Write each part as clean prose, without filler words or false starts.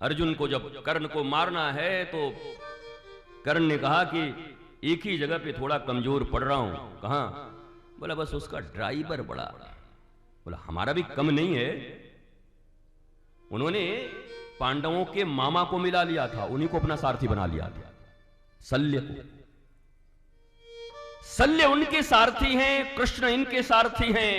अर्जुन को जब कर्ण को मारना है तो कर्ण ने कहा कि एक ही जगह पे थोड़ा कमजोर पड़ रहा हूं। कहां? बोला बस उसका ड्राइवर बड़ा। बोला हमारा भी कम नहीं है। उन्होंने पांडवों के मामा को मिला लिया था, उन्हीं को अपना सारथी बना लिया था, शल्य को। शल्य उनके सारथी हैं, कृष्ण इनके सारथी हैं।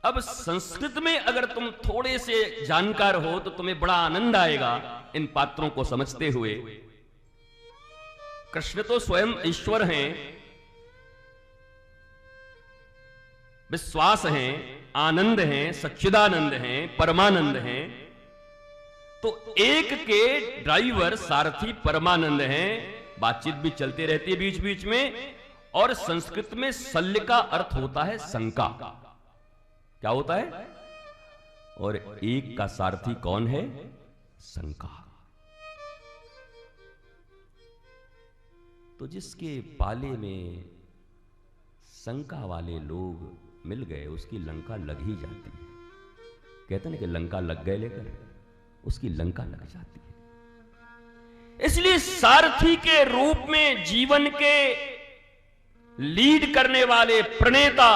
अब संस्कृत में अगर तुम थोड़े से जानकार हो तो तुम्हें बड़ा आनंद आएगा इन पात्रों को समझते हुए। कृष्ण तो स्वयं ईश्वर हैं, विश्वास हैं, आनंद हैं, सच्चिदानंद हैं, परमानंद हैं। तो एक के ड्राइवर सारथी परमानंद हैं। बातचीत भी चलते रहती है बीच बीच में। और संस्कृत में शल्य का अर्थ होता है शंका। क्या होता है? और एक का सारथी कौन है? शंका। तो जिसके पाले में शंका वाले लोग मिल गए उसकी लंका लग ही जाती है। कहते ना कि लंका लग गए लेकर, उसकी लंका लग जाती है। इसलिए सारथी के रूप में जीवन के लीड करने वाले प्रणेता,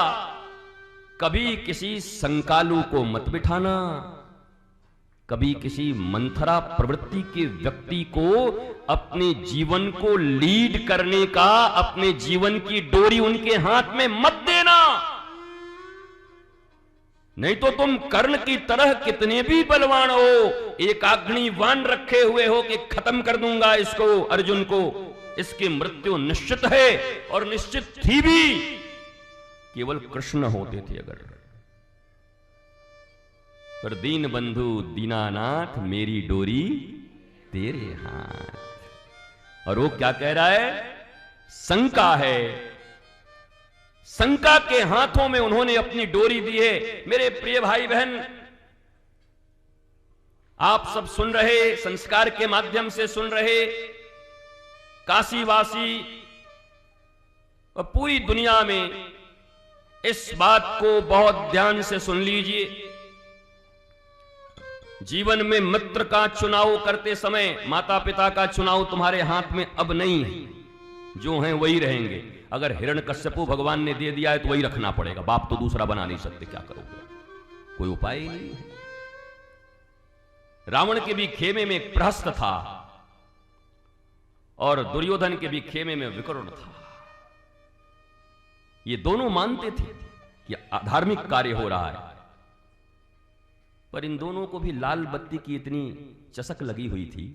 कभी किसी शंकालु को मत बिठाना, कभी किसी मंथरा प्रवृत्ति के व्यक्ति को अपने जीवन को लीड करने का, अपने जीवन की डोरी उनके हाथ में मत देना। नहीं तो तुम कर्ण की तरह कितने भी बलवान हो, एकाग्नि वान रखे हुए हो कि खत्म कर दूंगा इसको, अर्जुन को, इसकी मृत्यु निश्चित है और निश्चित थी भी। केवल कृष्ण होते थे अगर। पर दीन बंधु दीनानाथ मेरी डोरी तेरे हाथ। और वो क्या कह रहा है? शंका है। शंका के हाथों में उन्होंने अपनी डोरी दी है। मेरे प्रिय भाई बहन, आप सब सुन रहे, संस्कार के माध्यम से सुन रहे, काशीवासी और पूरी दुनिया में इस बात को बहुत ध्यान से सुन लीजिए। जीवन में मित्र का चुनाव करते समय माता पिता का चुनाव तुम्हारे हाथ में अब नहीं है। जो हैं वही रहेंगे। अगर हिरण्यकश्यपु भगवान ने दे दिया है तो वही रखना पड़ेगा। बाप तो दूसरा बना नहीं सकते, क्या करोगे? कोई उपाय ही नहीं है। रावण के भी खेमे में एक प्रहस्त था और दुर्योधन के भी खेमे में विकर्ण था। ये दोनों मानते थे कि धार्मिक कार्य हो रहा है, पर इन दोनों को भी लाल बत्ती की इतनी चसक लगी हुई थी।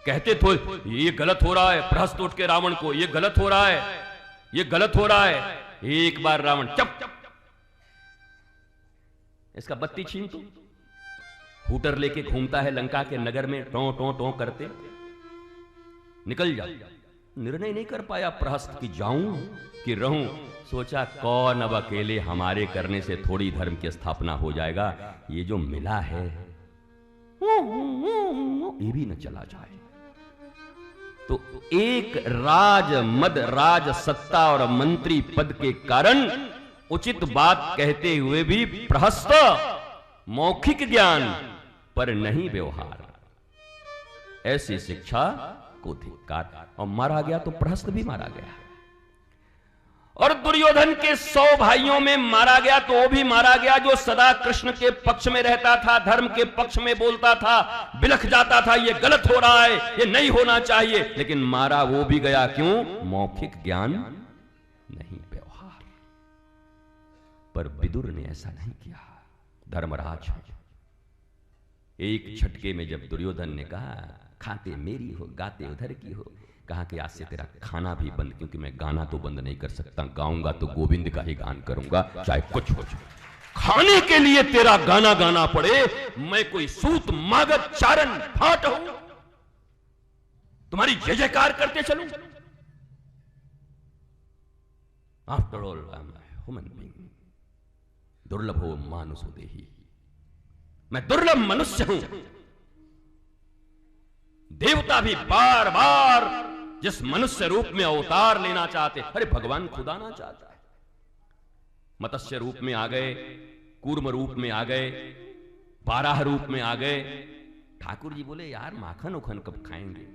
कहते थे ये गलत हो रहा है, प्रहस्त उठ के रावण को, ये गलत हो रहा है, ये गलत हो रहा है। एक बार रावण चप, इसका बत्ती छीन तो हूटर लेके घूमता है लंका के नगर में, टों टों टों करते, निकल जा। निर्णय नहीं कर पाया प्रहस्त की जाऊं कि रहूं। सोचा कौन अब अकेले हमारे करने से थोड़ी धर्म की स्थापना हो जाएगा। ये जो मिला है ये भी न चला जाए। तो एक राज मद, राज सत्ता और मंत्री पद के कारण उचित बात कहते हुए भी प्रहस्त, मौखिक ज्ञान पर नहीं व्यवहार, ऐसी शिक्षा को धिक्कार। और मारा गया तो प्रहस्त भी मारा गया। और दुर्योधन के 100 भाइयों में मारा गया तो वो भी मारा गया जो सदा कृष्ण के पक्ष में रहता था, धर्म के पक्ष में बोलता था, बिलख जाता था ये गलत हो रहा है, ये नहीं होना चाहिए, लेकिन मारा वो भी गया। क्यों? मौखिक ज्ञान नहीं, व्यवहार। पर विदुर ने ऐसा नहीं किया। धर्मराज एक झटके में जब दुर्योधन ने कहा खाते मेरी हो गाते उधर की हो, कहा कि आज से तेरा खाना भी बंद, क्योंकि मैं गाना तो बंद नहीं कर सकता, गाऊंगा तो गोविंद का ही गान करूंगा, चाहे कुछ हो जाए। खाने के लिए तेरा गाना गाना पड़े, मैं कोई सूत मागत चारण फाट हूं, तुम्हारी जय जयकार करते चलूं? After all I am human being, दुर्लभो मानुषो देही, मैं दुर्लभ मनुष्य हूं। देवता भी बार बार जिस मनुष्य रूप में अवतार लेना चाहते, अरे भगवान खुद आना चाहता है। मत्स्य रूप में आ गए, कूर्म रूप में आ गए, 12 रूप में आ गए। ठाकुर जी बोले यार माखन उखन कब खाएंगे,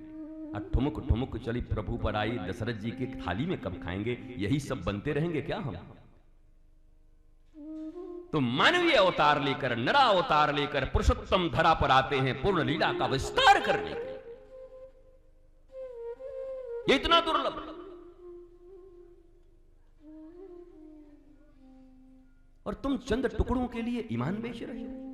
और ठुमुक ठुमुक चली प्रभु पर आई दशरथ जी की थाली में कब खाएंगे, यही सब बनते रहेंगे क्या हम? तो मानवीय अवतार लेकर, नरा अवतार लेकर पुरुषोत्तम धरा पर आते हैं पूर्ण लीला का विस्तार करने के। ये इतना दुर्लभ, और तुम चंद टुकड़ों के लिए ईमान बेच रहे हो।